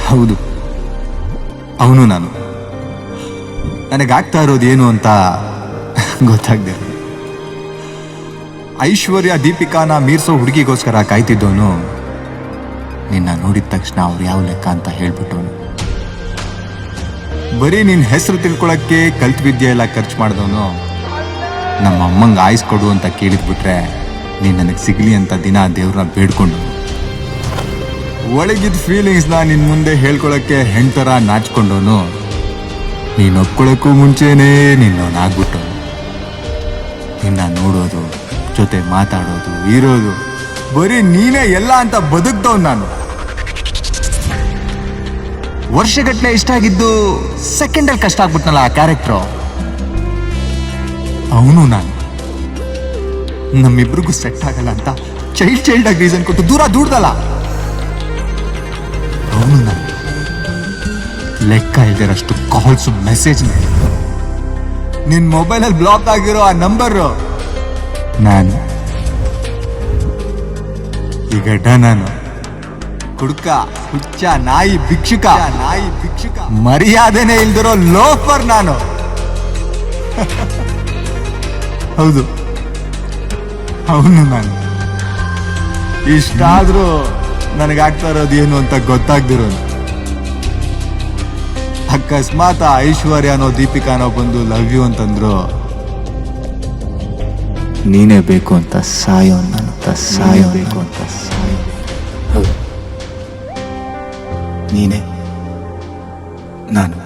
ಹೌದು, ಅವನು ನಾನು. ನನಗಾಗ್ತಾ ಇರೋದು ಏನು ಅಂತ ಗೊತ್ತಾಗ್ದೆ. ಐಶ್ವರ್ಯ ದೀಪಿಕಾನ ಮೀರ್ಸೋ ಹುಡುಗಿಗೋಸ್ಕರ ಕಾಯ್ತಿದ್ದವನು ನಿನ್ನ ನೋಡಿದ ತಕ್ಷಣ ಅವ್ರು ಯಾವ ಲೆಕ್ಕ ಅಂತ ಹೇಳ್ಬಿಟ್ಟವನು. ಬರೀ ನಿನ್ನ ಹೆಸರು ತಿಳ್ಕೊಳಕ್ಕೆ ಕಲ್ತ್ ವಿದ್ಯೆ ಎಲ್ಲ ಖರ್ಚು ಮಾಡಿದವನು ನಮ್ಮ ಅಮ್ಮಂಗೆ ಆಯ್ಸ್ಕೊಡು ಅಂತ ಕೇಳಿದ್ಬಿಟ್ರೆ ನೀನು ನನಗೆ ಸಿಗಲಿ ಅಂತ ದಿನ ದೇವ್ರನ್ನ ಬೇಡ್ಕೊಂಡು ಒಳಗಿದ್ದ ಫೀಲಿಂಗ್ಸ್ನ ನಿನ್ನ ಮುಂದೆ ಹೇಳ್ಕೊಳಕ್ಕೆ ಹೆಣ್ತರ ನಾಚ್ಕೊಂಡವನು ನೀನು ಒಪ್ಕೊಳಕ್ಕೂ ಮುಂಚೆನೇ ನಿನ್ನವನಾಗ್ಬಿಟ್ಟು ನಿನ್ನ ನೋಡೋದು, ಜೊತೆ ಮಾತಾಡೋದು, ಇರೋದು ಬರೀ ನೀನೇ ಎಲ್ಲ ಅಂತ ಬದುಕ್ದವ್ ನಾನು. ವರ್ಷಗಟ್ಟಲೆ ಇಷ್ಟ ಆಗಿದ್ದು ಸೆಕೆಂಡಲ್ಲಿ ಕಷ್ಟ ಆಗ್ಬಿಟ್ನಲ್ಲ ಆ ಕ್ಯಾರೆಕ್ಟ್ರು. ಅವನು ನಾನು. ನಮ್ಮಿಬ್ರಿಗೂ ಸೆಟ್ ಆಗಲ್ಲ ಅಂತ ಚೈಲ್ಡ್ ಆಗಿ ರೀಸನ್ ಕೊಟ್ಟು ದೂರ ದೂಡ್ದಲ್ಲ. ಅವನು ನಾನು. ಲೆಕ್ಕ ಇಲ್ದಿರಷ್ಟು ಕಾಲ್ಸು ಮೆಸೇಜ್ ನಿನ್ ಮೊಬೈಲಲ್ಲಿ ಬ್ಲಾಕ್ ಆಗಿರೋ ಆ ನಂಬರು ನಾನು. ಈ ಗಡ್ಡ ನಾನು. ಕುಡ್ಕ, ಹುಚ್ಚ, ನಾಯಿ ಭಿಕ್ಷುಕ ಮರ್ಯಾದೆನೇ ಇಲ್ದಿರೋ ಲೋಫರ್ ನಾನು. ಹೌದು, ಅವನು ನಾನು. ಇಷ್ಟಾದ್ರೂ ನನಗಾಗ್ತಾ ಇರೋದು ಏನು ಅಂತ ಗೊತ್ತಾಗ್ದಿರೋನು. ಅಕಸ್ಮಾತ್ ಐಶ್ವರ್ಯನೋ ದೀಪಿಕಾನೋ ಬಂದು ಲವ್ ಯು ಅಂತಂದ್ರು ನೀನೇ ಬೇಕು ಅಂತ ಸಾಯೋ ನೀನೇ ನಾನು.